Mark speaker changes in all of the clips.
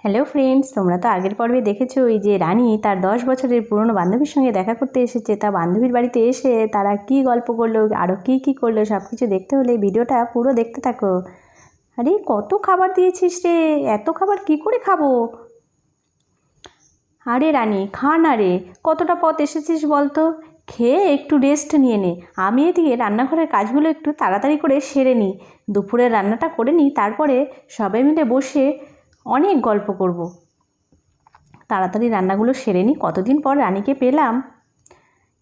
Speaker 1: Hello friends, তোমরা তো আগের পর্বে দেখেছো ওই যে রানী তার 10 বছরের পুরনো বান্ধবীর সঙ্গে দেখা করতে এসেছে। তার বান্ধবীর বাড়িতে এসে তারা কি গল্প করলো, আরও কী করলো, সব কিছু দেখতে হলে ভিডিওটা পুরো দেখতে থাকো। আরে কত খাবার দিয়েছিস রে, এত খাবার কি করে খাবো? আরে রানী খা না রে, কতটা পথ এসেছিস বলতো, খেয়ে একটু রেস্ট নিয়ে নে। আমি এদিকে রান্নাঘরের কাজগুলো একটু তাড়াতাড়ি করে সেরে নিই, দুপুরের রান্নাটা করে নিই, তারপরে সবাই মিলে বসে অনেক গল্প করব। তাড়াতাড়ি রান্নাগুলো সেরে নিই, কতদিন পর রানীকে পেলাম।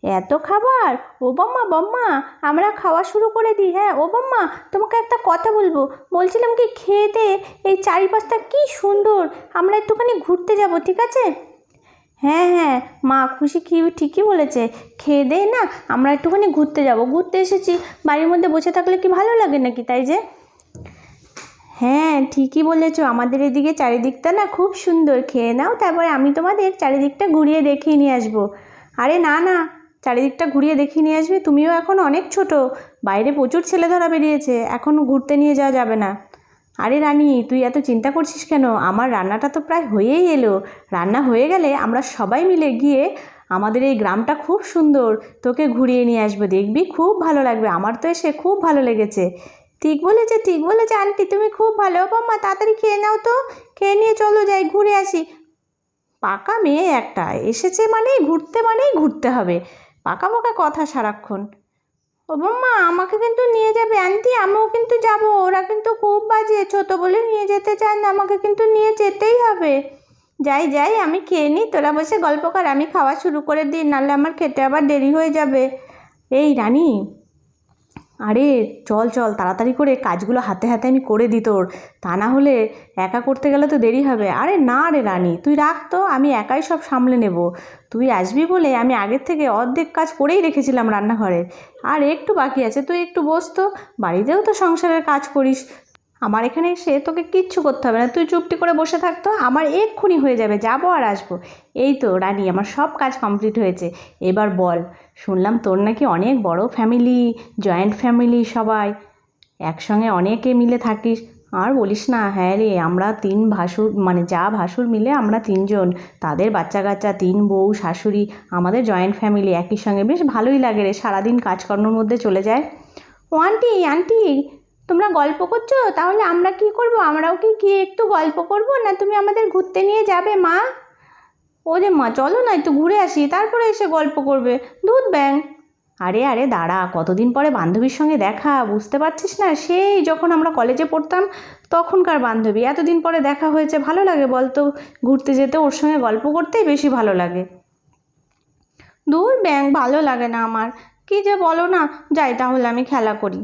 Speaker 1: এত খাবার! ও বম্মা বম্মা, আমরা খাওয়া শুরু করে দিই। হ্যাঁ ও বম্মা, তোমাকে একটা কথা বলবো, বলছিলাম কি খেয়ে দে, এই চারিপাশটা কি সুন্দর, আমরা একটুখানি ঘুরতে যাব, ঠিক আছে? হ্যাঁ হ্যাঁ মা, খুশি কি ঠিকই বলেছে, খেয়ে দে না, আমরা একটুখানি ঘুরতে যাব। ঘুরতে এসেছি, বাড়ির মধ্যে বসে থাকলে কি ভালো লাগে নাকি, তাই যে। হ্যাঁ ঠিকই বলেছো, আমাদের এদিকে চারিদিকটা না খুব সুন্দর, খেয়ে নাও, তারপরে আমি তোমাদের চারিদিকটা ঘুরিয়ে দেখিয়ে নিয়ে আসবো। আরে না না, চারিদিকটা ঘুরিয়ে দেখিয়ে নিয়ে আসবে, তুমিও এখন অনেক ছোট, বাইরে প্রচুর ছেলেধরা বেরিয়েছে, এখন ঘুরতে নিয়ে যাওয়া যাবে না। আরে রানী তুই এত চিন্তা করছিস কেন, আমার রান্নাটা তো প্রায় হয়েই এলো। রান্না হয়ে গেলে আমরা সবাই মিলে গিয়ে, আমাদের এই গ্রামটা খুব সুন্দর, তোকে ঘুরিয়ে নিয়ে আসবো, দেখবি খুব ভালো লাগবে, আমার তো এসে খুব ভালো লেগেছে। ঠিক বলেছে আন্টি, তুমি খুব ভালো। বাম্মা তাড়াতাড়ি খেয়ে নাও তো, খেয়ে নিয়ে চলো যাই ঘুরে আসি। পাকা মেয়ে একটা, এসেছে মানেই ঘুরতে হবে, পাকা পাকা কথা সারাক্ষণ। ও বাম্মা আমাকে কিন্তু নিয়ে যাবে আন্টি, আমিও কিন্তু যাব, ওরা কিন্তু খুব বাজে, ছোটো বলে নিয়ে যেতে চান না, আমাকে কিন্তু নিয়ে যেতেই হবে। যাই যাই, আমি খেয়ে নিই, তোরা বসে গল্প কর, আমি খাওয়া শুরু করে দিই, নাহলে আমার খেতে আবার দেরি হয়ে যাবে। এই রানী, আরে চল চল তাড়াতাড়ি করে কাজগুলো হাতে হাতে আমি করে দিই তোর, তা না হলে একা করতে গেলে তো দেরি হবে। আরে না রে রানী, তুই রাখ তো, আমি একাই সব সামলে নেব। তুই আসবি বলে আমি আগের থেকে অর্ধেক কাজ করেই রেখেছিলাম রান্নাঘরের, আর একটু বাকি আছে, তুই একটু বস তো, বাড়িতেও তো সংসারের কাজ করিস, আমার এখানে এসে তোকে কিচ্ছু করতে হবে না, তুই চুপটি করে বসে থাকতো, আমার এক্ষুনি হয়ে যাবে, যাবো আর আসবো। এই তো রানী, আমার সব কাজ কমপ্লিট হয়েছে, এবার বল, শুনলাম তোর নাকি অনেক বড় ফ্যামিলি, জয়েন্ট ফ্যামিলি, সবাই একসঙ্গে অনেকে মিলে থাকিস। আর বলিস না, হ্যাঁ রে, আমরা 3 ভাসুর, মানে যা ভাসুর মিলে আমরা 3 জন, তাদের বাচ্চা কাচ্চা, 3 বউ শাশুড়ি, আমাদের জয়েন্ট ফ্যামিলি একই সঙ্গে, বেশ ভালোই লাগে রে, সারাদিন কাজকর্মের মধ্যে চলে যায়। ও আন্টি আন্টি, তোমরা গল্প করছো, তাহলে আমরা কি করব, আমরাও কি গিয়ে একটু গল্প করব, না তুমি আমাদের ঘুরতে নিয়ে যাবে মা? ওরে মা চলো না একটু ঘুরে আসি, তারপরে এসে গল্প করবে, দুধ ব্যাং। আরে আরে দাঁড়া, কতদিন পরে বান্ধবীর সঙ্গে দেখা, বুঝতে পারছিস না, সেই যখন আমরা কলেজে পড়তাম তখনকার বান্ধবী, এতদিন পরে দেখা হয়েছে, ভালো লাগে বলতো, ঘুরতে যেতে ওর সঙ্গে গল্প করতেই বেশি ভালো লাগে। দূর ব্যাং, ভালো লাগে না আমার, কি যে বলো না, যাই তাহলে আমি খেলা করি।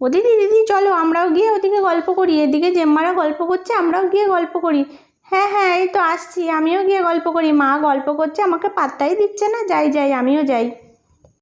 Speaker 1: ও দিদি দিদি চলো, আমরাও গিয়ে ওদিকে গল্প করি, এদিকে জেম্মারা গল্প করছে, আমরাও গিয়ে গল্প করি। হ্যাঁ হ্যাঁ এই তো আসছি, আমিও গিয়ে গল্প করি, মা গল্প করছে, আমাকে পাত্তাই দিচ্ছে না, যাই যাই আমিও যাই।